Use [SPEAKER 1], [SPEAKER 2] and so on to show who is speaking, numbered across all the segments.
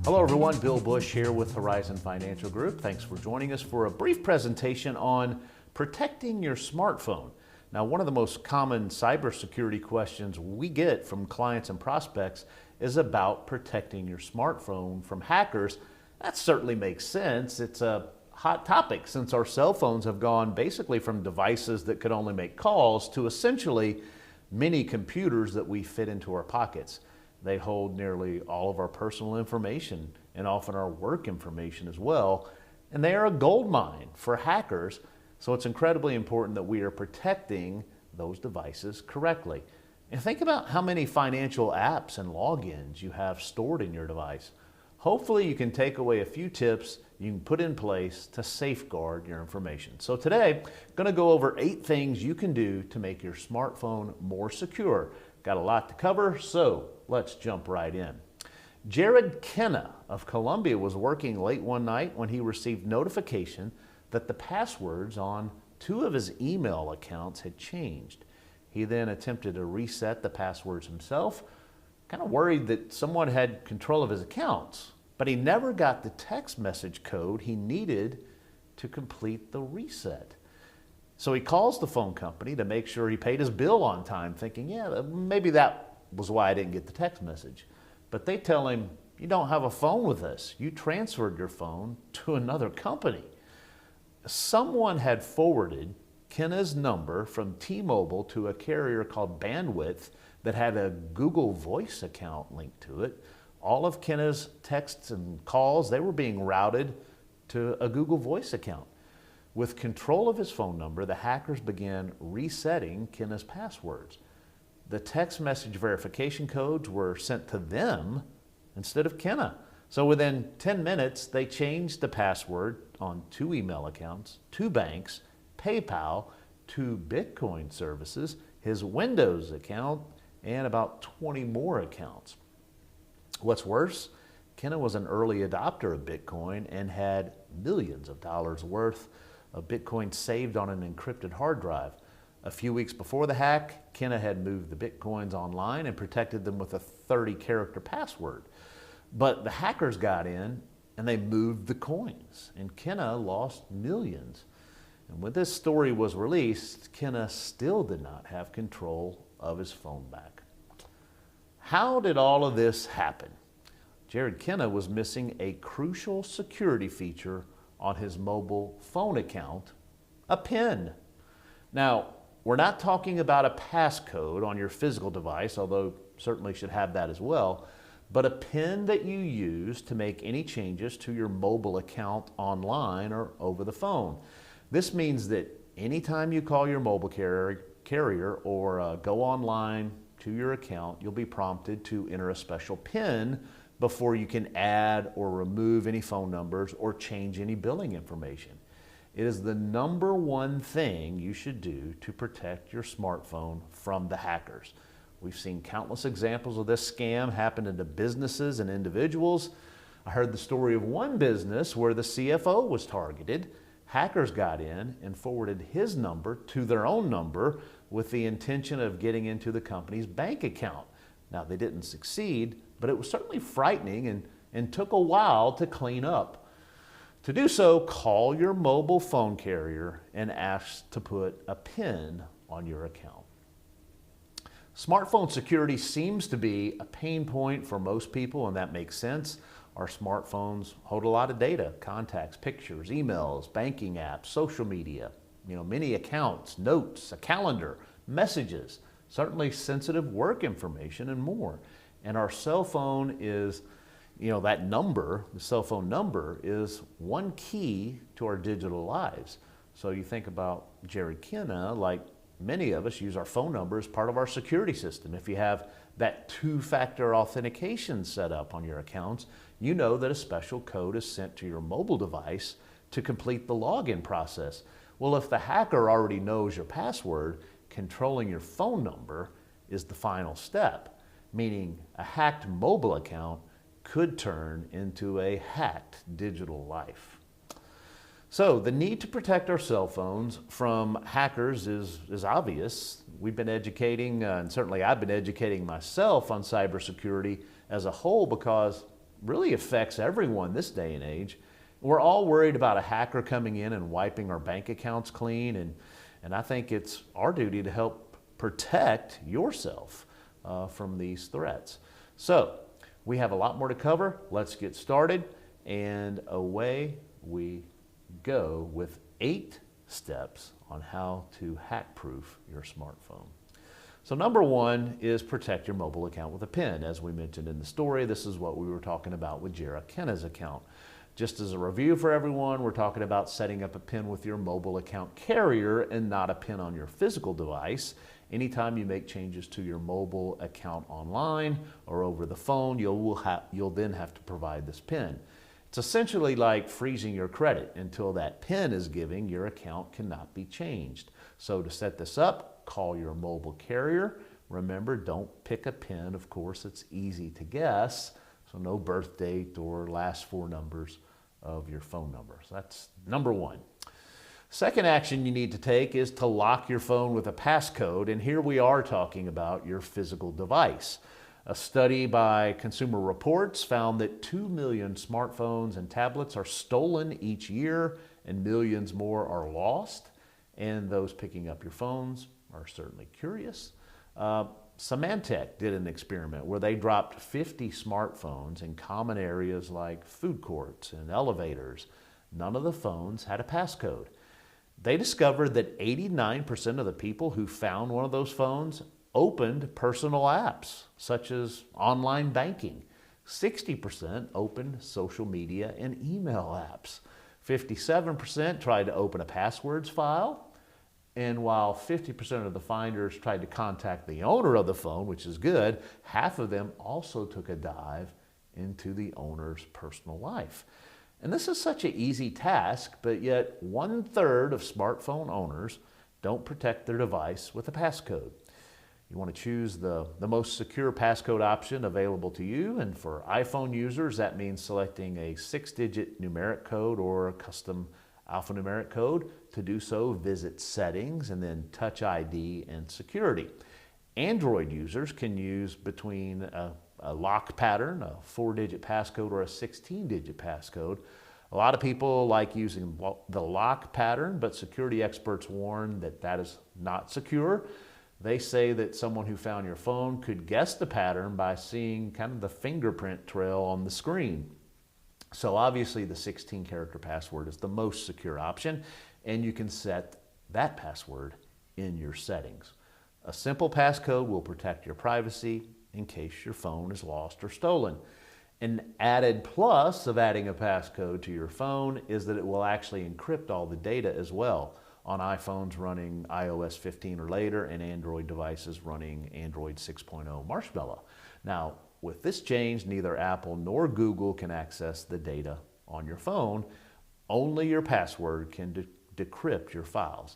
[SPEAKER 1] Hello everyone, Bill Bush here with Horizon Financial Group. Thanks for joining us for a brief presentation on protecting your smartphone. Now, one of the most common cybersecurity questions we get from clients and prospects is about protecting your smartphone from hackers. That certainly makes sense. It's a hot topic since our cell phones have gone basically from devices that could only make calls to essentially mini computers that we fit into our pockets. They hold nearly all of our personal information and often our work information as well. And they are a gold mine for hackers. So it's incredibly important that we are protecting those devices correctly. And think about how many financial apps and logins you have stored in your device. Hopefully you can take away a few tips you can put in place to safeguard your information. So today, I'm going to go over 8 things you can do to make your smartphone more secure. Got a lot to cover, so let's jump right in. Jared Kenna of Columbia was working late one night when he received notification that the passwords on 2 of his email accounts had changed. He then attempted to reset the passwords himself, kind of worried that someone had control of his accounts, but he never got the text message code he needed to complete the reset. So he calls the phone company to make sure he paid his bill on time, thinking, yeah, maybe that was why I didn't get the text message. But they tell him, you don't have a phone with us. You transferred your phone to another company. Someone had forwarded Kenna's number from T-Mobile to a carrier called Bandwidth that had a Google Voice account linked to it. All of Kenna's texts and calls, they were being routed to a Google Voice account. With control of his phone number, the hackers began resetting Kenna's passwords. The text message verification codes were sent to them instead of Kenna. So within 10 minutes, they changed the password on 2 email accounts, 2 banks, PayPal, 2 Bitcoin services, his Windows account, and about 20 more accounts. What's worse, Kenna was an early adopter of Bitcoin and had millions of dollars worth of Bitcoin saved on an encrypted hard drive. A few weeks before the hack, Kenna had moved the Bitcoins online and protected them with a 30-character password. But the hackers got in and they moved the coins, and Kenna lost millions. And when this story was released, Kenna still did not have control of his phone back. How did all of this happen? Jared Kenna was missing a crucial security feature on his mobile phone account, a PIN. Now, we're not talking about a passcode on your physical device, although certainly should have that as well, but a PIN that you use to make any changes to your mobile account online or over the phone. This means that anytime you call your mobile carrier or go online to your account, you'll be prompted to enter a special PIN before you can add or remove any phone numbers or change any billing information. It is the #1 thing you should do to protect your smartphone from the hackers. We've seen countless examples of this scam happen to businesses and individuals. I heard the story of one business where the CFO was targeted. Hackers got in and forwarded his number to their own number with the intention of getting into the company's bank account. Now, they didn't succeed, but it was certainly frightening and took a while to clean up. To do so, call your mobile phone carrier and ask to put a PIN on your account. Smartphone security seems to be a pain point for most people, and that makes sense. Our smartphones hold a lot of data, contacts, pictures, emails, banking apps, social media, many accounts, notes, a calendar, messages, certainly sensitive work information and more. And our cell phone is, that number, the cell phone number is one key to our digital lives. So you think about Jared Kenna, like many of us use our phone number as part of our security system. If you have that 2-factor authentication set up on your accounts, you know that a special code is sent to your mobile device to complete the login process. Well, if the hacker already knows your password, controlling your phone number is the final step, meaning a hacked mobile account could turn into a hacked digital life. So the need to protect our cell phones from hackers is obvious. We've been educating, and certainly I've been educating myself on cybersecurity as a whole because really affects everyone this day and age. We're all worried about a hacker coming in and wiping our bank accounts clean, and I think it's our duty to help protect yourself from these threats. So we have a lot more to cover. Let's get started, and away we go with 8 steps on how to hack-proof your smartphone. So number 1 is protect your mobile account with a PIN. As we mentioned in the story, this is what we were talking about with Jera Kenna's account. Just as a review for everyone, we're talking about setting up a PIN with your mobile account carrier and not a PIN on your physical device. Anytime you make changes to your mobile account online or over the phone, you'll then have to provide this PIN. It's essentially like freezing your credit. Until that PIN is given, your account cannot be changed. So to set this up, call your mobile carrier. Remember, don't pick a PIN. Of course, it's easy to guess. So no birth date or last 4 numbers of your phone number. So that's number 1. Second action you need to take is to lock your phone with a passcode. And here we are talking about your physical device. A study by Consumer Reports found that 2 million smartphones and tablets are stolen each year, and millions more are lost. And those picking up your phones are certainly curious. Symantec did an experiment where they dropped 50 smartphones in common areas like food courts and elevators. None of the phones had a passcode. They discovered that 89% of the people who found one of those phones opened personal apps, such as online banking. 60% opened social media and email apps. 57% tried to open a passwords file. And while 50% of the finders tried to contact the owner of the phone, which is good, half of them also took a dive into the owner's personal life. And this is such an easy task, but yet 1/3 of smartphone owners don't protect their device with a passcode. You want to choose the most secure passcode option available to you. And for iPhone users, that means selecting a 6-digit numeric code or a custom alphanumeric code. To do so, visit Settings and then Touch ID and Security. Android users can use between a lock pattern, a 4-digit passcode, or a 16-digit passcode. A lot of people like using the lock pattern, but security experts warn that that is not secure. They say that someone who found your phone could guess the pattern by seeing kind of the fingerprint trail on the screen. So obviously the 16-character password is the most secure option, and you can set that password in your settings. A simple passcode will protect your privacy in case your phone is lost or stolen. An added plus of adding a passcode to your phone is that it will actually encrypt all the data as well on iPhones running iOS 15 or later and Android devices running Android 6.0 Marshmallow. Now, with this change, neither Apple nor Google can access the data on your phone. Only your password can decrypt your files.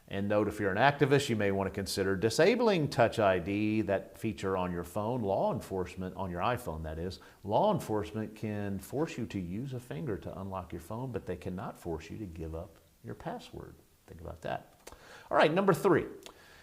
[SPEAKER 1] And note, if you're an activist, you may want to consider disabling Touch ID, that feature on your phone. Law enforcement, on your iPhone that is, law enforcement can force you to use a finger to unlock your phone, but they cannot force you to give up your password. Think about that. All right, number 3,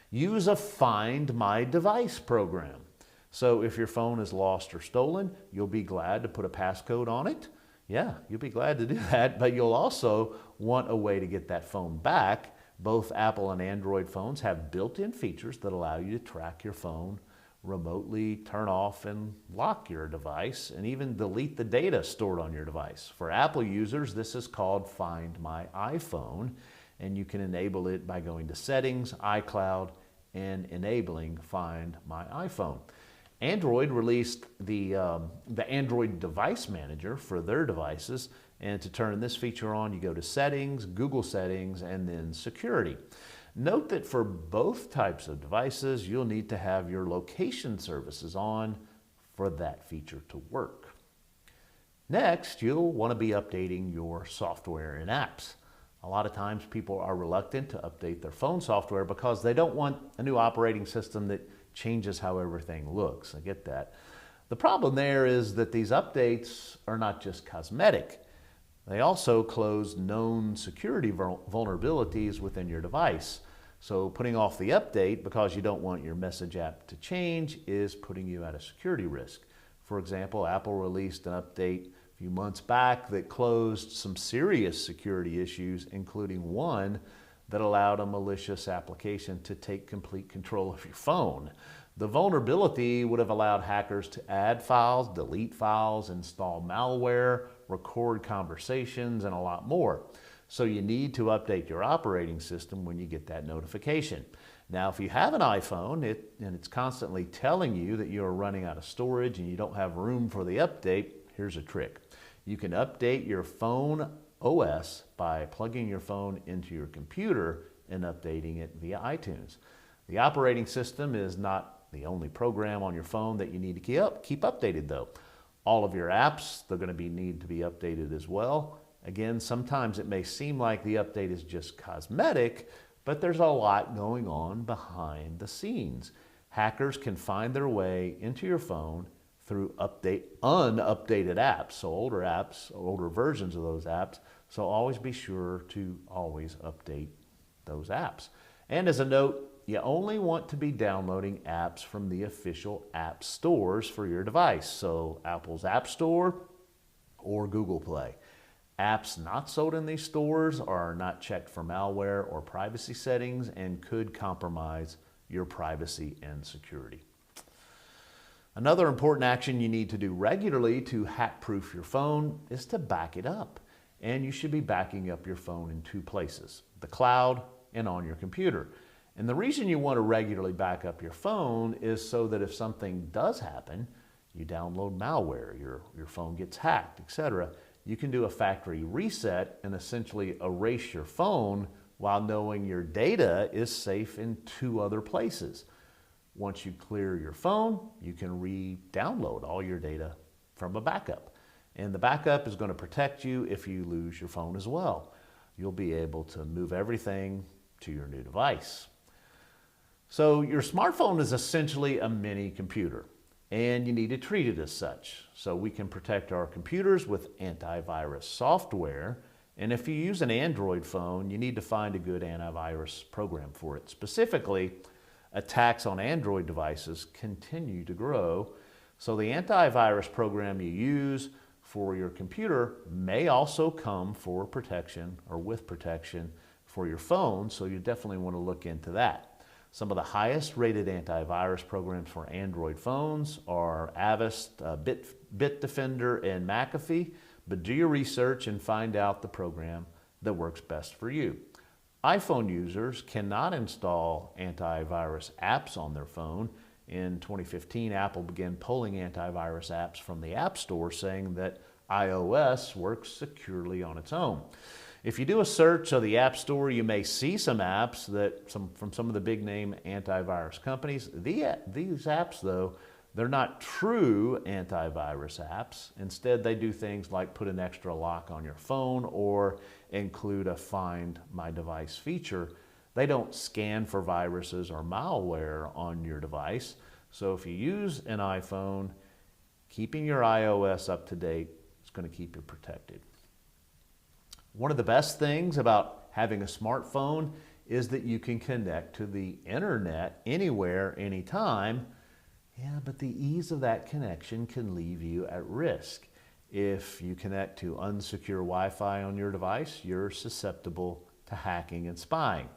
[SPEAKER 1] use a Find My Device program. So if your phone is lost or stolen, you'll be glad to put a passcode on it. Yeah, you'll be glad to do that, but you'll also want a way to get that phone back. Both Apple and Android phones have built-in features that allow you to track your phone, remotely turn off and lock your device, and even delete the data stored on your device. For Apple users, this is called Find My iPhone, and you can enable it by going to Settings, iCloud, and enabling Find My iPhone. Android released the Android Device Manager for their devices, and to turn this feature on, you go to Settings, Google Settings, and then Security. Note that for both types of devices, you'll need to have your location services on for that feature to work. Next, you'll want to be updating your software and apps. A lot of times people are reluctant to update their phone software because they don't want a new operating system that changes how everything looks. I get that. The problem there is that these updates are not just cosmetic. They also close known security vulnerabilities within your device. So putting off the update because you don't want your message app to change is putting you at a security risk. For example, Apple released an update a few months back that closed some serious security issues, including one that allowed a malicious application to take complete control of your phone. The vulnerability would have allowed hackers to add files, delete files, install malware, record conversations, and a lot more. So you need to update your operating system when you get that notification. Now, if you have an iPhone and it's constantly telling you that you're running out of storage and you don't have room for the update, here's a trick. You can update your phone OS by plugging your phone into your computer and updating it via iTunes. The operating system is not the only program on your phone that you need to keep updated though. All of your apps, they're going to need to be updated as well. Again, sometimes it may seem like the update is just cosmetic, but there's a lot going on behind the scenes. Hackers can find their way into your phone through unupdated apps, so older versions of those apps. So always be sure to always update those apps. And as a note, you only want to be downloading apps from the official app stores for your device. So Apple's App Store or Google Play. Apps not sold in these stores are not checked for malware or privacy settings and could compromise your privacy and security. Another important action you need to do regularly to hack-proof your phone is to back it up. And you should be backing up your phone in two places, the cloud and on your computer. And the reason you want to regularly back up your phone is so that if something does happen, you download malware, your phone gets hacked, etc., you can do a factory reset and essentially erase your phone while knowing your data is safe in two other places. Once you clear your phone, you can re-download all your data from a backup. And the backup is going to protect you if you lose your phone as well. You'll be able to move everything to your new device. So your smartphone is essentially a mini computer, and you need to treat it as such. So we can protect our computers with antivirus software. And if you use an Android phone, you need to find a good antivirus program for it. Specifically, attacks on Android devices continue to grow. So the antivirus program you use for your computer may also come for protection or with protection for your phone. So you definitely want to look into that. Some of the highest rated antivirus programs for Android phones are Avast, Bitdefender, and McAfee, but do your research and find out the program that works best for you. iPhone users cannot install antivirus apps on their phone. In 2015, Apple began pulling antivirus apps from the App Store, saying that iOS works securely on its own. If you do a search of the App Store, you may see some apps from some of the big name antivirus companies. These apps, though, they're not true antivirus apps. Instead, they do things like put an extra lock on your phone or include a Find My Device feature. They don't scan for viruses or malware on your device. So if you use an iPhone, keeping your iOS up to date is going to keep you protected. One of the best things about having a smartphone is that you can connect to the internet anywhere, anytime. Yeah, but the ease of that connection can leave you at risk. If you connect to unsecure Wi-Fi on your device, you're susceptible to hacking and spying.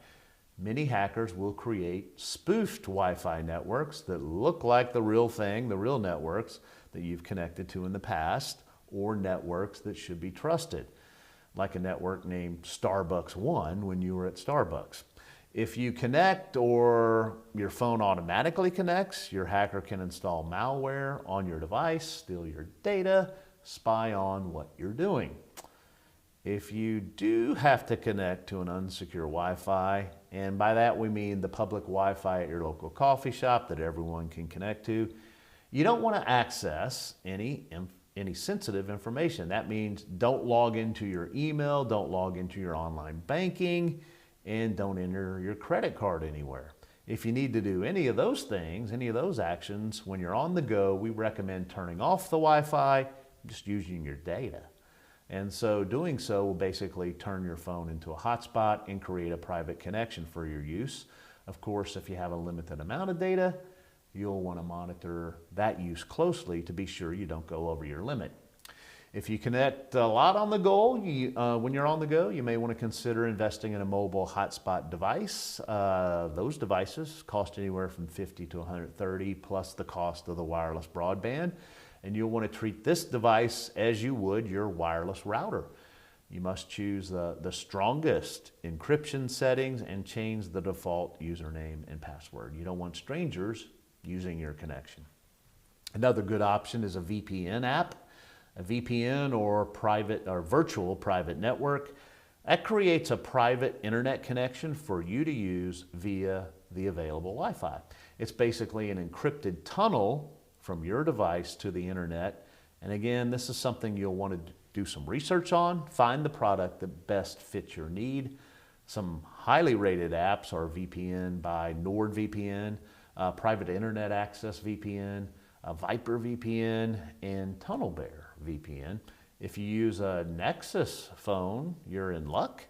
[SPEAKER 1] Many hackers will create spoofed Wi-Fi networks that look like the real thing, the real networks that you've connected to in the past, or networks that should be trusted, like a network named Starbucks One when you were at Starbucks. If you connect or your phone automatically connects, your hacker can install malware on your device, steal your data, spy on what you're doing. If you do have to connect to an unsecure Wi-Fi, and by that we mean the public Wi-Fi at your local coffee shop that everyone can connect to, you don't want to access any sensitive information. That means don't log into your email, don't log into your online banking, and don't enter your credit card anywhere. If you need to do any of those things, any of those actions, when you're on the go, we recommend turning off the Wi-Fi, just using your data. And so doing so will basically turn your phone into a hotspot and create a private connection for your use. Of course, if you have a limited amount of data, you'll want to monitor that use closely to be sure you don't go over your limit. If you connect a lot on the go, when you're on the go, you may want to consider investing in a mobile hotspot device. Those devices cost anywhere from $50 to $130 plus the cost of the wireless broadband. And you'll want to treat this device as you would your wireless router. You must choose the strongest encryption settings and change the default username and password. You don't want strangers using your connection. Another good option is a VPN app. A VPN or virtual private network that creates a private internet connection for you to use via the available Wi-Fi. It's basically an encrypted tunnel from your device to the internet. And again, this is something you'll want to do some research on, find the product that best fits your need. Some highly rated apps are VPN by NordVPN, Private Internet Access VPN, Viper VPN, and TunnelBear VPN. If you use a Nexus phone, you're in luck.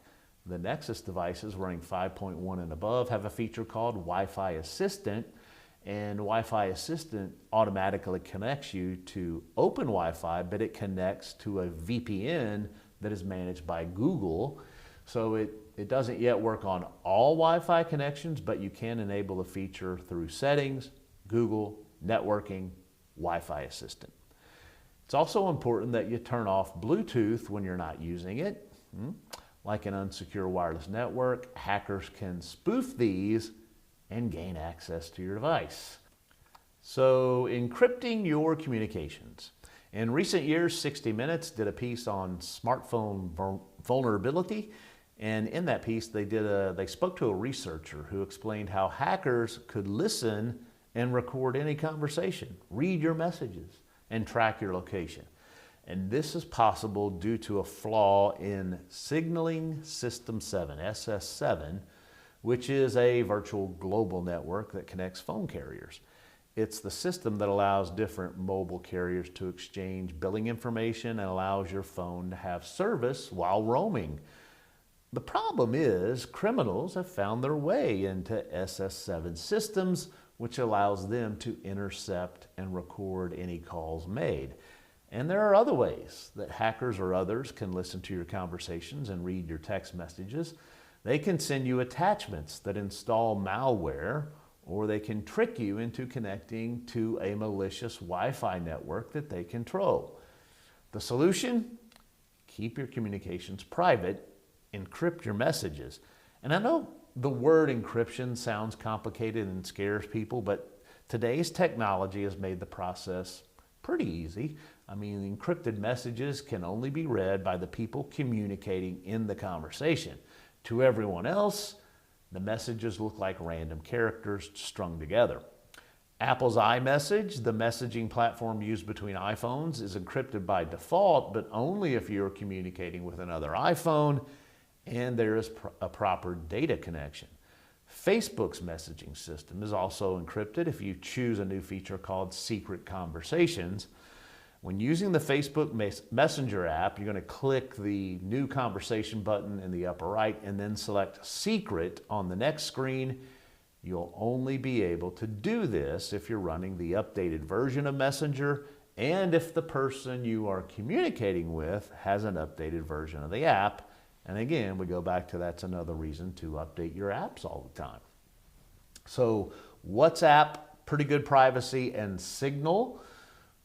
[SPEAKER 1] The Nexus devices running 5.1 and above have a feature called Wi-Fi Assistant, and Wi-Fi Assistant automatically connects you to open Wi-Fi, but it connects to a VPN that is managed by Google. So it doesn't yet work on all Wi-Fi connections, but you can enable the feature through Settings, Google, Networking, Wi-Fi Assistant. It's also important that you turn off Bluetooth when you're not using it. Like an unsecure wireless network, hackers can spoof these and gain access to your device. So, encrypting your communications. In recent years, 60 Minutes did a piece on smartphone vulnerability, and in that piece they spoke to a researcher who explained how hackers could listen and record any conversation, read your messages, and track your location. And this is possible due to a flaw in Signaling System 7, SS7, which is a virtual global network that connects phone carriers. It's the system that allows different mobile carriers to exchange billing information and allows your phone to have service while roaming. The problem is criminals have found their way into SS7 systems, which allows them to intercept and record any calls made. And there are other ways that hackers or others can listen to your conversations and read your text messages. They can send you attachments that install malware, or they can trick you into connecting to a malicious Wi-Fi network that they control. The solution? Keep your communications private, encrypt your messages. And I know the word encryption sounds complicated and scares people, but today's technology has made the process pretty easy. I mean, encrypted messages can only be read by the people communicating in the conversation. To everyone else, the messages look like random characters strung together. Apple's iMessage, the messaging platform used between iPhones, is encrypted by default, but only if you're communicating with another iPhone and there is a proper data connection. Facebook's messaging system is also encrypted if you choose a new feature called Secret Conversations. When using the Facebook Messenger app, you're going to click the new conversation button in the upper right and then select Secret on the next screen. You'll only be able to do this if you're running the updated version of Messenger and if the person you are communicating with has an updated version of the app. And again, we go back to that's another reason to update your apps all the time. So WhatsApp, pretty good privacy, and Signal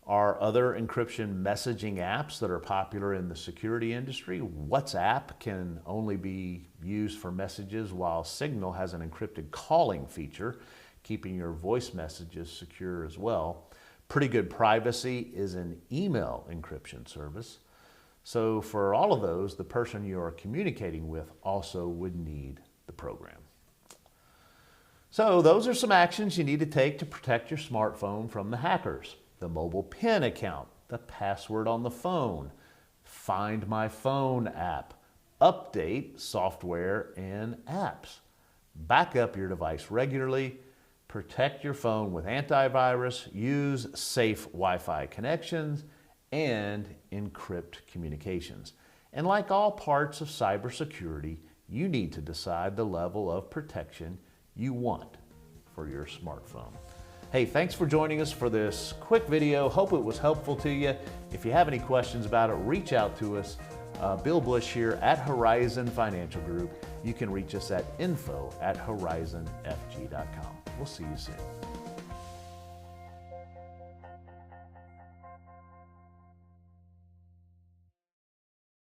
[SPEAKER 1] are other encryption messaging apps that are popular in the security industry. WhatsApp can only be used for messages, while Signal has an encrypted calling feature, keeping your voice messages secure as well. Pretty good privacy is an email encryption service. So for all of those, the person you are communicating with also would need the program. So those are some actions you need to take to protect your smartphone from the hackers. The mobile PIN account, the password on the phone, Find My Phone app, update software and apps, back up your device regularly, protect your phone with antivirus, use safe Wi-Fi connections, and encrypt communications. And like all parts of cybersecurity, you need to decide the level of protection you want for your smartphone. Hey, thanks for joining us for this quick video. Hope it was helpful to you. If you have any questions about it, reach out to us. Bill Bush here at Horizon Financial Group. You can reach us at info@horizonfg.com. We'll see you soon.